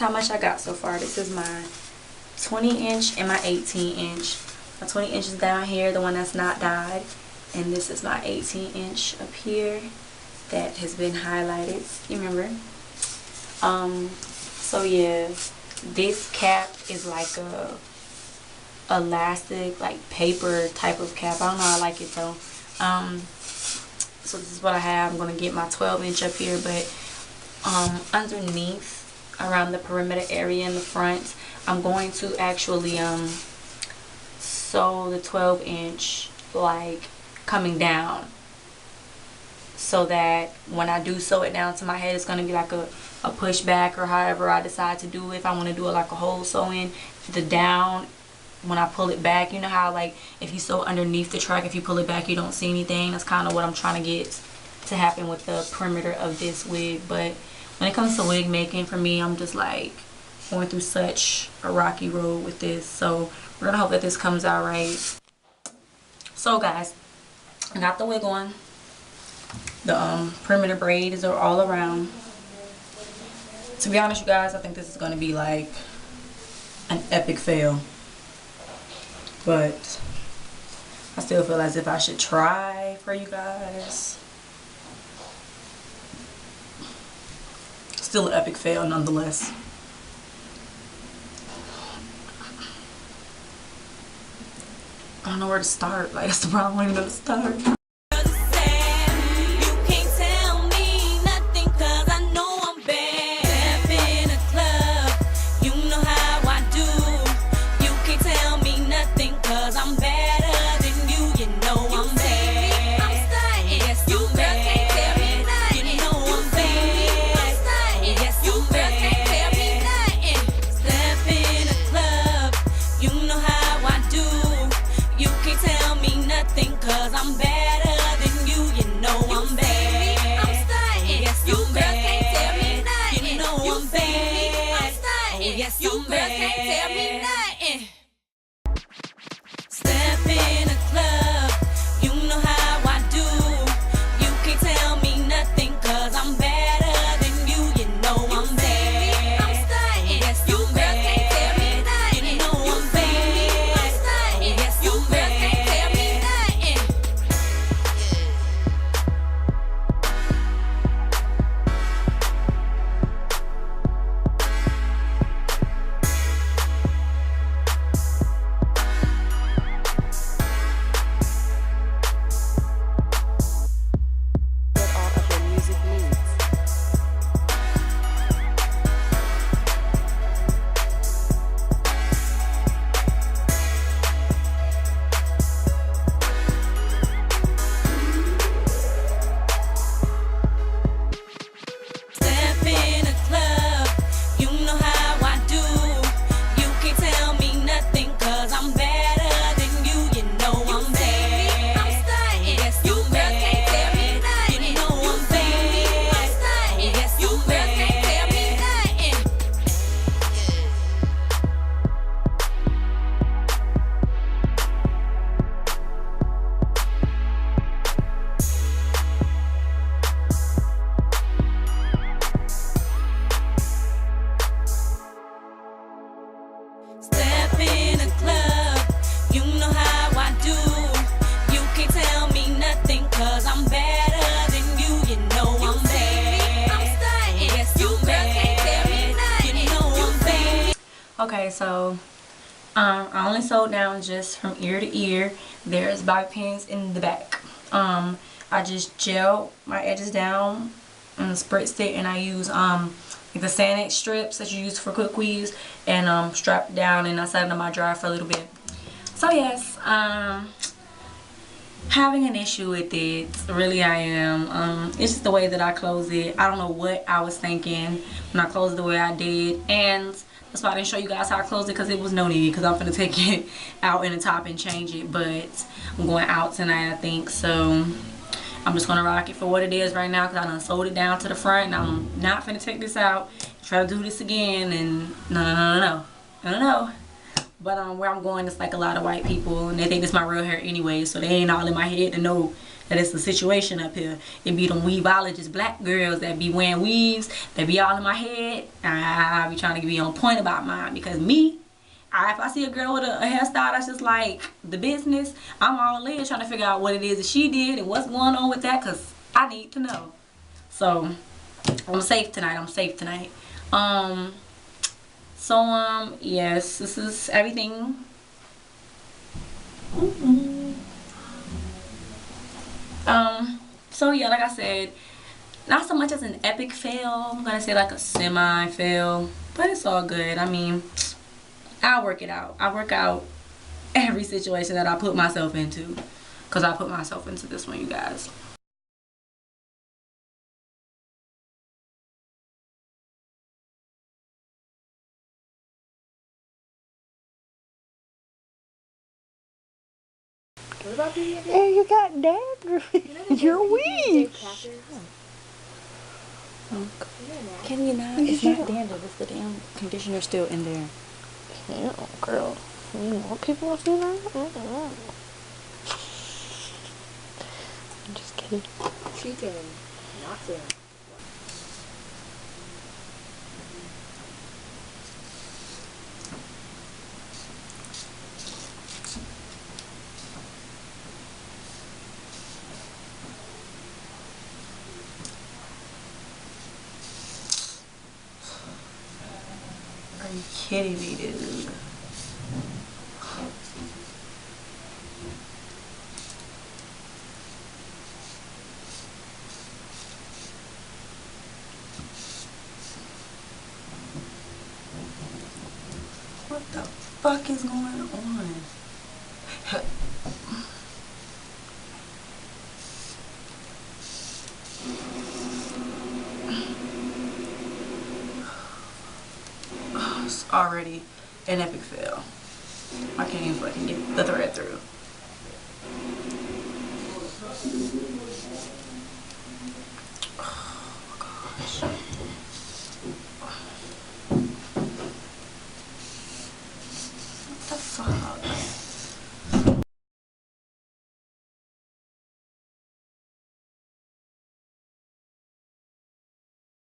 how much I got so far. This is my 20 inch and my 18 inch. My 20 inches down here, the one that's not dyed, and this is my 18 inch up here that has been highlighted. You remember? So yeah, this cap is like a elastic, like paper type of cap. I don't know, I like it though. So this is what I have. I'm gonna get my 12 inch up here, but underneath around the perimeter area in the front, I'm going to actually sew the 12 inch like coming down, so that when I do sew it down to my head, it's going to be like a pushback, or however I decide to do it. If I want to do it like a whole sewing, the down, when I pull it back, you know how like if you sew underneath the track, if you pull it back you don't see anything. That's kind of what I'm trying to get to happen with the perimeter of this wig. But when it comes to wig making, for me, I'm just like going through such a rocky road with this, so we're gonna hope that this comes out right. So guys, I got the wig on. The perimeter braids are all around. To be honest, you guys, I think this is gonna be like an epic fail, but I still feel as if I should try for you guys. Still an epic fail nonetheless. I don't know where to start. Like, that's the problem. I don't even know where to start. Okay, so I only sewed down just from ear to ear. There's bobby pins in the back. I just gelled my edges down and spritzed it, and I use the Sanex strips that you use for quick weaves, and strapped it down, and I set it on my dryer for a little bit. So yes, having an issue with it, really I am. It's just the way that I close it. I don't know what I was thinking when I closed it the way I did, and that's why I didn't show you guys how I closed it, because it was no need, because I'm gonna take it out in the top and change it. But I'm going out tonight, I think, so I'm just gonna rock it for what it is right now, because I done sewed it down to the front, and I'm not finna take this out, try to do this again, and no. But where I'm going, it's like a lot of white people, and they think it's my real hair anyway, so they ain't all in my head to know that it's the situation up here. It be them weavologist black girls that be wearing weaves, that be all in my head. I be trying to be on point about mine, because me, if I see a girl with a hairstyle that's just like the business, I'm all in trying to figure out what it is that she did and what's going on with that, because I need to know. So I'm safe tonight. Yes, this is everything. So yeah, like I said, not so much as an epic fail. I'm gonna say like a semi fail, but it's all good. I mean, I'll work it out. I work out every situation that I put myself into, because I put myself into this one, you guys. Hey, you got dagger. You're weak. Can you not? It's not dandruff. It's the damn conditioner still in there. Yeah, girl. You know people do that? I'm just kidding. Cheating, not to. Are you kidding me, dude? What the fuck is going on? It's already an epic fail. I can't even fucking get the thread through.